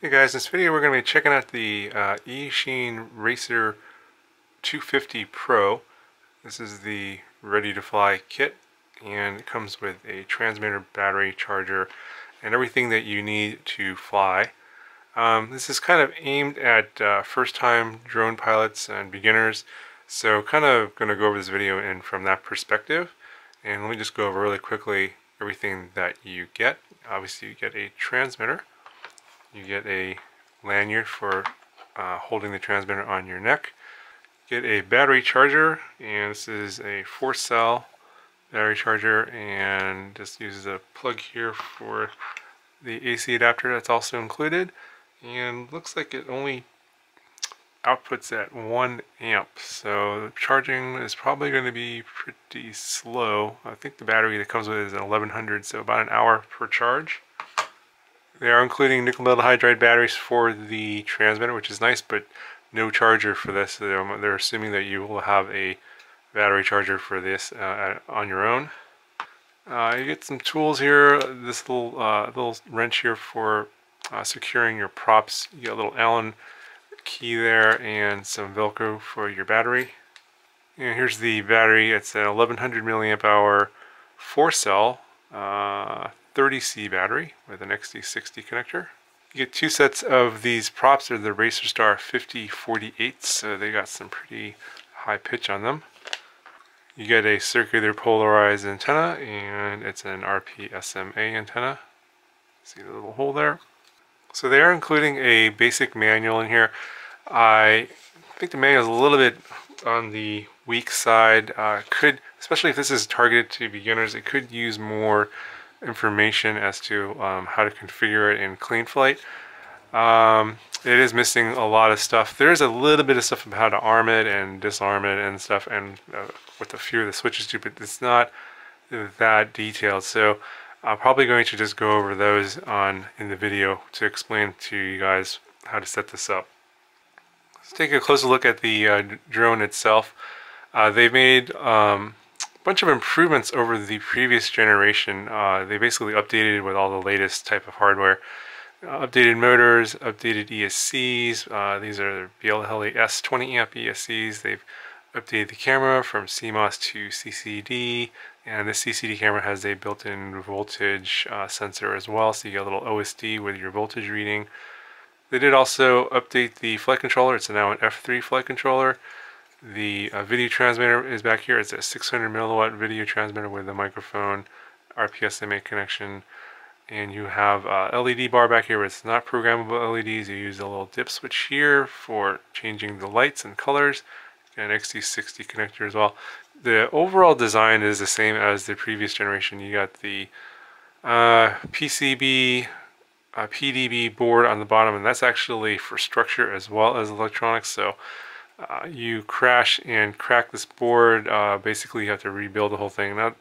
Hey guys, in this video we're going to be checking out the Eachine Racer 250 Pro. This is the ready to fly kit, and it comes with a transmitter, battery, charger, and everything that you need to fly. This is kind of aimed at first time drone pilots and beginners, so kind of going to go over this video in from that perspective. And let me just go over really quickly everything that you get. Obviously you get a transmitter. You get a lanyard for holding the transmitter on your neck. Get a battery charger, and this is a 4-cell battery charger, and just uses a plug here for the AC adapter that's also included. And looks like it only outputs at 1 amp, so the charging is probably going to be pretty slow. I think the battery that comes with it is an 1100, so about an hour per charge. They are including nickel metal hydride batteries for the transmitter, which is nice, but no charger for this. They're assuming that you will have a battery charger for this on your own. You get some tools here. This little wrench here for securing your props. You get a little Allen key there and some Velcro for your battery. And here's the battery. It's an 1100 milliamp hour 4-cell 30C battery with an XD60 connector. You get 2 sets of these props. They're the Racer Star 5048, so they got some pretty high pitch on them. You get a circular polarized antenna, and it's an RP-SMA antenna. See the little hole there? So they are including a basic manual in here. I think the manual is a little bit on the weak side. Especially if this is targeted to beginners, it could use more information as to how to configure it in CleanFlight. It is missing a lot of stuff. There's a little bit of stuff about how to arm it and disarm it and stuff, and with a few of the switches too, but it's not that detailed. So I'm probably going to just go over those in the video to explain to you guys how to set this up. Let's take a closer look at the drone itself. They've made bunch of improvements over the previous generation. They basically updated with all the latest type of hardware. Updated motors, updated ESCs. These are BLHS 20 amp ESCs. They've updated the camera from CMOS to CCD, and this CCD camera has a built-in voltage sensor as well, so you get a little OSD with your voltage reading. They did also update the flight controller. It's now an F3 flight controller. The video transmitter is back here. It's a 600 milliwatt video transmitter with a microphone, RP-SMA connection, and you have a LED bar back here, but it's not programmable LEDs. You use a little dip switch here for changing the lights and colors, and an XD60 connector as well. The overall design is the same as the previous generation. You got the PCB, PDB board on the bottom, and that's actually for structure as well as electronics. So you crash and crack this board, basically you have to rebuild the whole thing. Now,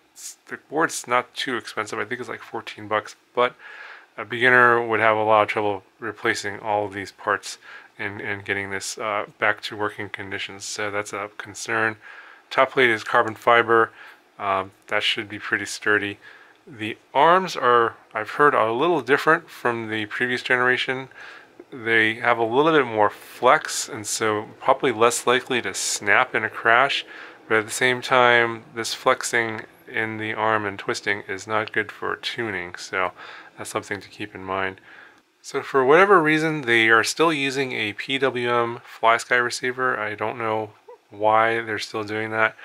the board's not too expensive. I think it's like 14 bucks, but a beginner would have a lot of trouble replacing all of these parts and getting this back to working conditions. So that's a concern. Top plate is carbon fiber. That should be pretty sturdy. The arms are, I've heard, a little different from the previous generation. They have a little bit more flex, and so probably less likely to snap in a crash, but at the same time this flexing in the arm and twisting is not good for tuning, so that's something to keep in mind. So for whatever reason they are still using a PWM FlySky receiver. I don't know why they're still doing that.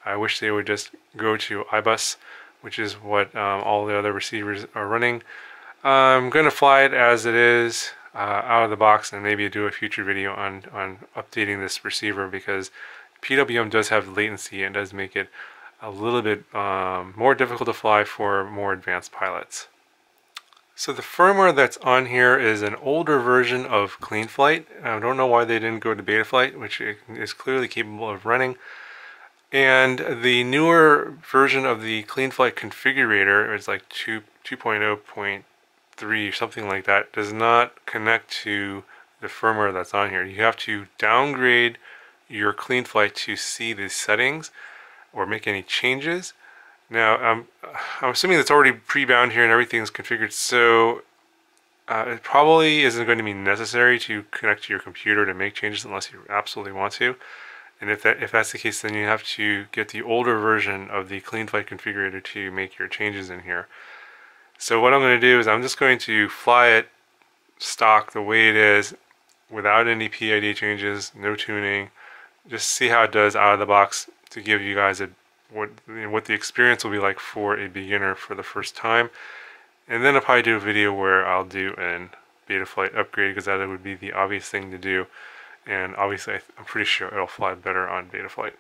I wish they would just go to iBus, which is what all the other receivers are running. I'm going to fly it as it is out of the box, and maybe do a future video on updating this receiver, because PWM does have latency and does make it a little bit more difficult to fly for more advanced pilots. So the firmware that's on here is an older version of CleanFlight. I don't know why they didn't go to Betaflight, which is clearly capable of running. And the newer version of the CleanFlight configurator is like 2.0.3 or something like that, does not connect to the firmware that's on here. You have to downgrade your CleanFlight to see the settings or make any changes. Now I'm assuming it's already pre-bound here and everything's configured, so It probably isn't going to be necessary to connect to your computer to make changes unless you absolutely want to. And if that's the case, then you have to get the older version of the CleanFlight configurator to make your changes in here. So what I'm going to do is I'm just going to fly it stock the way it is without any PID changes, no tuning. Just see how it does out of the box to give you guys what the experience will be like for a beginner for the first time. And then I'll probably do a video where I'll do an Betaflight upgrade, because that would be the obvious thing to do. And obviously I'm pretty sure it'll fly better on Betaflight.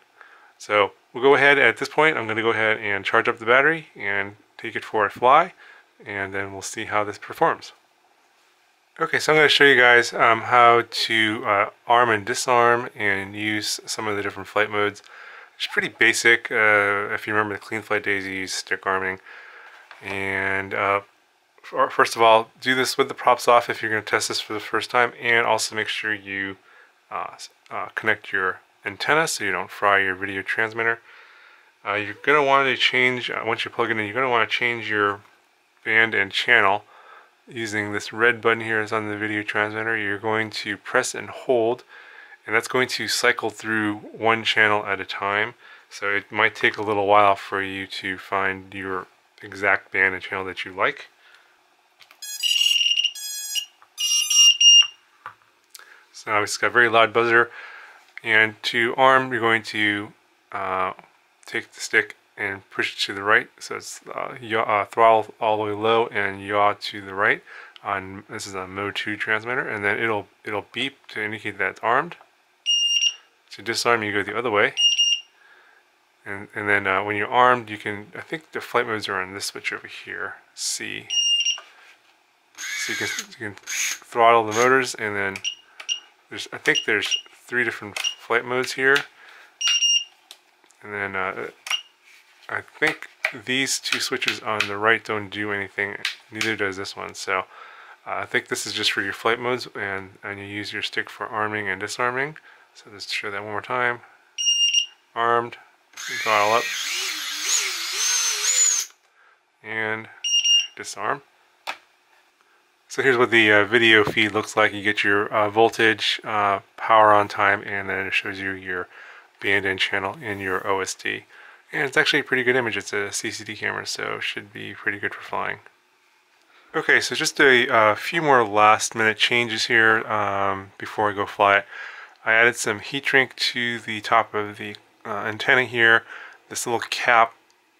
So we'll go ahead at this point. I'm going to go ahead and charge up the battery and take it for a fly, and then we'll see how this performs. Okay, so I'm going to show you guys how to arm and disarm and use some of the different flight modes. It's pretty basic. If you remember the CleanFlight days, you use stick arming. And first of all, do this with the props off if you're going to test this for the first time, and also make sure you connect your antenna so you don't fry your video transmitter. You're going to want to change, once you plug it in, you're going to want to change your band and channel using this red button here is on the video transmitter. You're going to press and hold, and that's going to cycle through one channel at a time. So it might take a little while for you to find your exact band and channel that you like. So now it's got a very loud buzzer, and to arm you're going to take the stick and push it to the right, so it's throttle all the way low and yaw to the right. This is a mode 2 transmitter, and then it'll beep to indicate that it's armed. To disarm, you go the other way. And then when you're armed, you can, I think the flight modes are on this switch over here, C. So you can throttle the motors, and then I think there's 3 different flight modes here. And then I think these 2 switches on the right don't do anything, neither does this one. So I think this is just for your flight modes, and you use your stick for arming and disarming. So let's show that one more time. Armed. Throttle up and disarm. So here's what the video feed looks like. You get your voltage, power on time, and then it shows you your band and channel in your OSD. And it's actually a pretty good image. It's a CCD camera, so it should be pretty good for flying. Okay, so just a few more last minute changes here before I go fly it. I added some heat shrink to the top of the antenna here. This little cap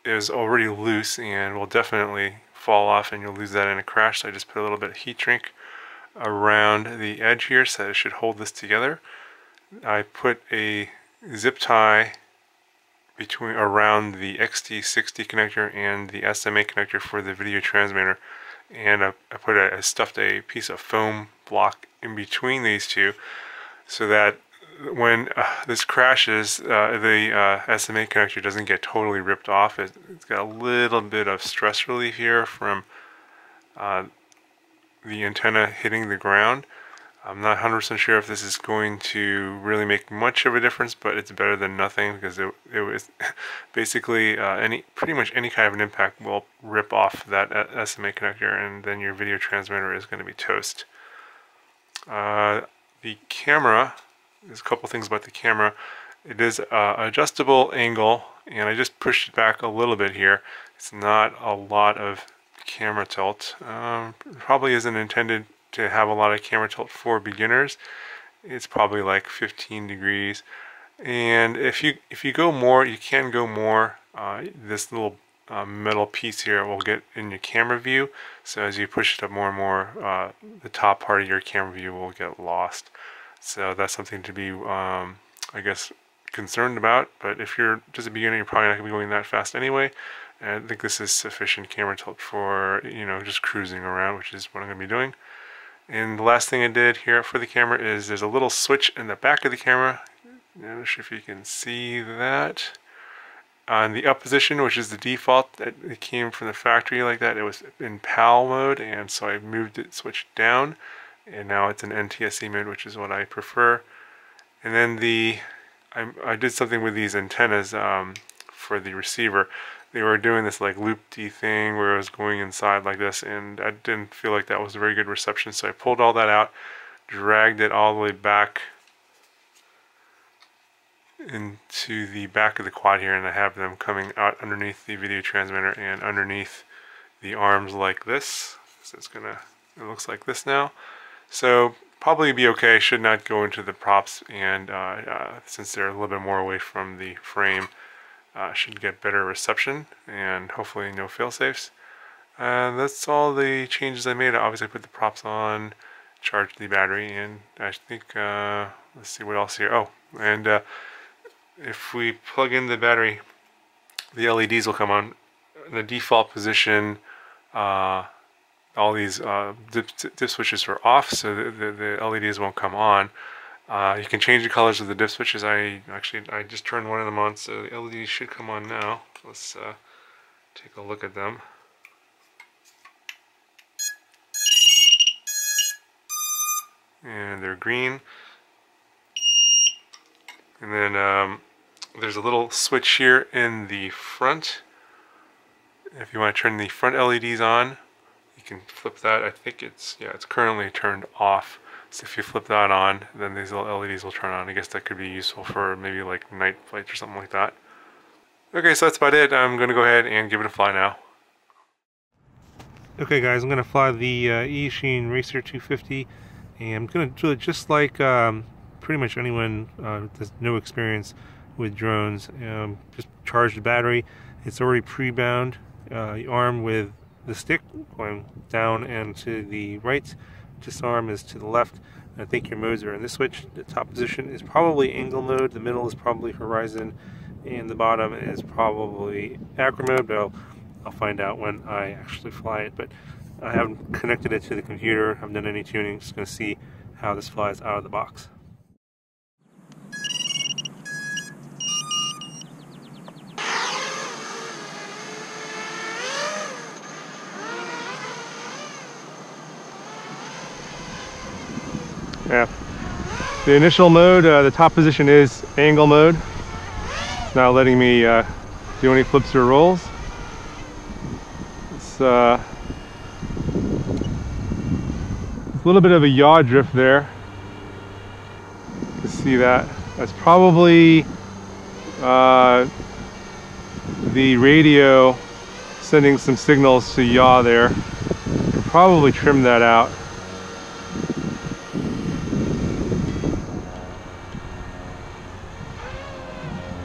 is already loose and will definitely fall off, and you'll lose that in a crash. So I just put a little bit of heat shrink around the edge here so that it should hold this together. I put a zip tie around the XT60 connector and the SMA connector for the video transmitter, and I stuffed a piece of foam block in between these two, so that when this crashes, the SMA connector doesn't get totally ripped off. It's got a little bit of stress relief here from the antenna hitting the ground. I'm not 100% sure if this is going to really make much of a difference, but it's better than nothing, because it was basically pretty much any kind of an impact will rip off that SMA connector, and then your video transmitter is going to be toast. The camera, there's a couple things about the camera. It is adjustable angle, and I just pushed it back a little bit here. It's not a lot of camera tilt. Probably isn't intended to have a lot of camera tilt for beginners. It's probably like 15 degrees, and if you go more, you can go more. This little metal piece here will get in your camera view, so as you push it up more and more, the top part of your camera view will get lost. So that's something to be I guess concerned about, but if you're just a beginner, you're probably not going to be going that fast anyway. And I think this is sufficient camera tilt for, just cruising around, which is what I'm going to be doing. And the last thing I did here for the camera is there's a little switch in the back of the camera. I'm not sure if you can see that. On the up position, which is the default, it came from the factory like that. It was in PAL mode, and so I moved it, switched down, and now it's in NTSC mode, which is what I prefer. And then I did something with these antennas for the receiver. they were doing this like loop-y thing where it was going inside like this, and I didn't feel like that was a very good reception, so I pulled all that out, dragged it all the way back into the back of the quad here, and I have them coming out underneath the video transmitter and underneath the arms like this. So it looks like this now. So probably be okay, should not go into the props, and since they're a little bit more away from the frame, should get better reception and hopefully no fail-safes. That's all the changes I made. I obviously put the props on, charged the battery, and I think, let's see what else here. Oh, and if we plug in the battery, the LEDs will come on. In the default position, all these dip switches are off, so the LEDs won't come on. You can change the colors of the dip switches. I just turned one of them on, so the LEDs should come on now. Let's take a look at them. And they're green. And then there's a little switch here in the front. If you want to turn the front LEDs on, you can flip that. I think it's currently turned off. So if you flip that on, then these little LEDs will turn on. I guess that could be useful for maybe like night flights or something like that. Okay, so that's about it. I'm going to go ahead and give it a fly now. Okay guys, I'm going to fly the Eachine Racer 250, and I'm going to do it just like pretty much anyone with no experience with drones. Just charge the battery. It's already pre-bound. Arm with the stick going down and to the right. This arm is to the left. I think your modes are in this switch. The top position is probably angle mode, the middle is probably horizon, and the bottom is probably acro mode, but I'll find out when I actually fly it. But I haven't connected it to the computer, haven't done any tuning, just going to see how this flies out of the box. Yeah, the initial mode, the top position is angle mode. It's not letting me do any flips or rolls. It's a little bit of a yaw drift there. You can see that. That's probably the radio sending some signals to yaw there. Could probably trim that out.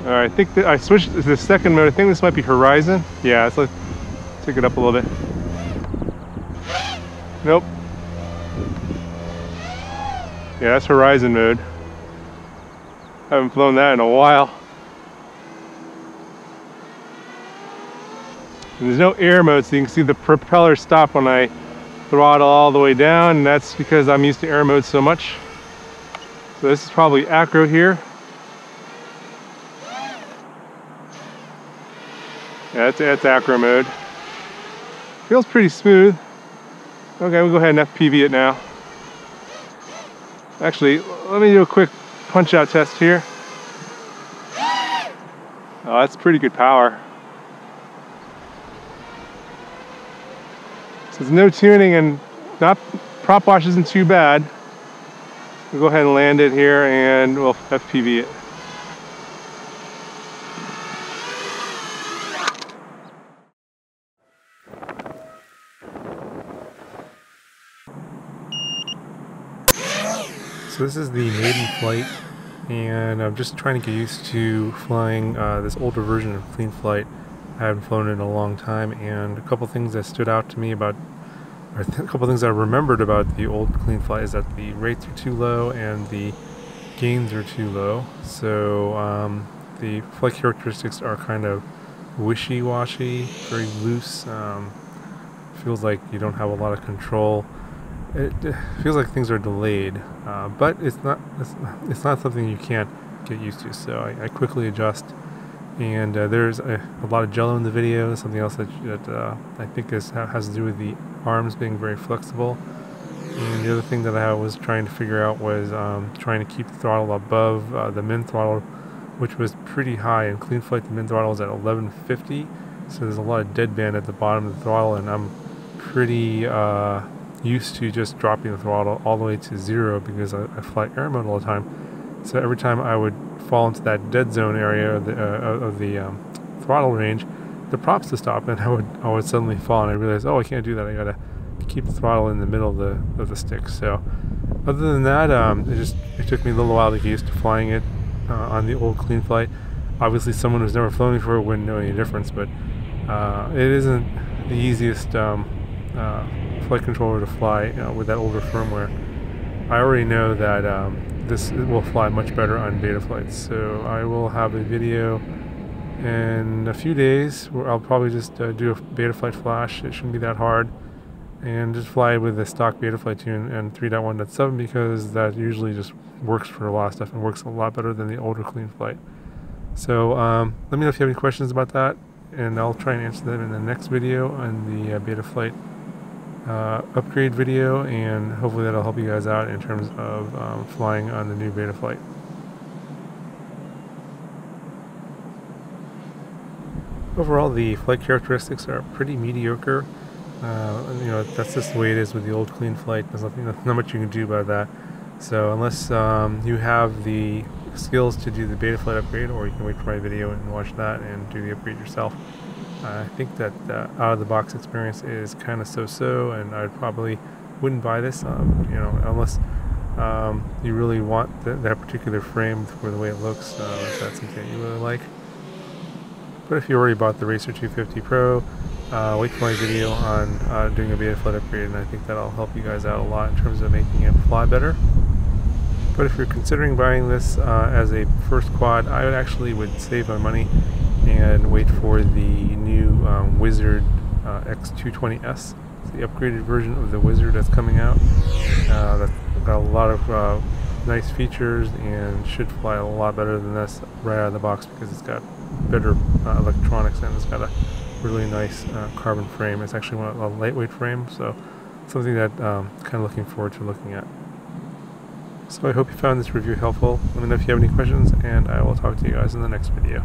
I think that I switched to the second mode. I think this might be horizon. Yeah, let's take it up a little bit. Nope. Yeah, that's horizon mode. Haven't flown that in a while. And there's no air mode, so you can see the propeller stop when I throttle all the way down, and that's because I'm used to air mode so much. So this is probably acro here. Yeah, that's acro mode. Feels pretty smooth. Okay, we'll go ahead and FPV it now. Actually, let me do a quick punch out test here. Oh, that's pretty good power. So there's no tuning and prop wash isn't too bad. We'll go ahead and land it here and we'll FPV it. So this is the maiden flight, and I'm just trying to get used to flying this older version of Clean Flight. I haven't flown it in a long time, and a couple things that stood out to me about, or a couple things I remembered about the old Clean Flight is that the rates are too low and the gains are too low. So the flight characteristics are kind of wishy-washy, very loose. Feels like you don't have a lot of control. It feels like things are delayed, but it's not something you can't get used to. So I quickly adjust, and there's a lot of jello in the video. Something else that I think has to do with the arms being very flexible. And the other thing that I was trying to figure out was trying to keep the throttle above the min throttle, which was pretty high. In Clean Flight, the min throttle was at 1150, so there's a lot of deadband at the bottom of the throttle, and I'm pretty used to just dropping the throttle all the way to 0 because I fly air mode all the time. So every time I would fall into that dead zone area of the throttle range, the props to stop, and I would suddenly fall, and I realized, oh, I can't do that. I gotta keep the throttle in the middle of the stick. So other than that, it took me a little while to get used to flying it on the old clean flight. Obviously, someone who's never flown before wouldn't know any difference, but it isn't the easiest flight controller to fly with that older firmware. I already know that this will fly much better on beta flights, so I will have a video in a few days where I'll probably just do a beta flight flash. It shouldn't be that hard, and just fly with the stock beta flight tune and 3.1.7 because that usually just works for a lot of stuff and works a lot better than the older clean flight. So let me know if you have any questions about that, and I'll try and answer them in the next video on the beta flight upgrade video, and hopefully that'll help you guys out in terms of flying on the new beta flight. Overall, the flight characteristics are pretty mediocre. That's just the way it is with the old clean flight. There's not much you can do about that. So unless you have the skills to do the beta flight upgrade, or you can wait for my video and watch that and do the upgrade yourself, I think that out of the box experience is kind of so-so, and I probably wouldn't buy this, unless you really want that particular frame for the way it looks, if that's something that you really like. But if you already bought the Racer 250 Pro, wait for my video on doing a beta flight upgrade, and I think that'll help you guys out a lot in terms of making it fly better. But if you're considering buying this as a first quad, I would save my money and wait for the new Wizard X220S. It's the upgraded version of the Wizard that's coming out. That's got a lot of nice features and should fly a lot better than this right out of the box because it's got better electronics, and it's got a really nice carbon frame. It's actually a lightweight frame, so something that kind of looking forward to looking at. So I hope you found this review helpful. Let me know if you have any questions, and I will talk to you guys in the next video.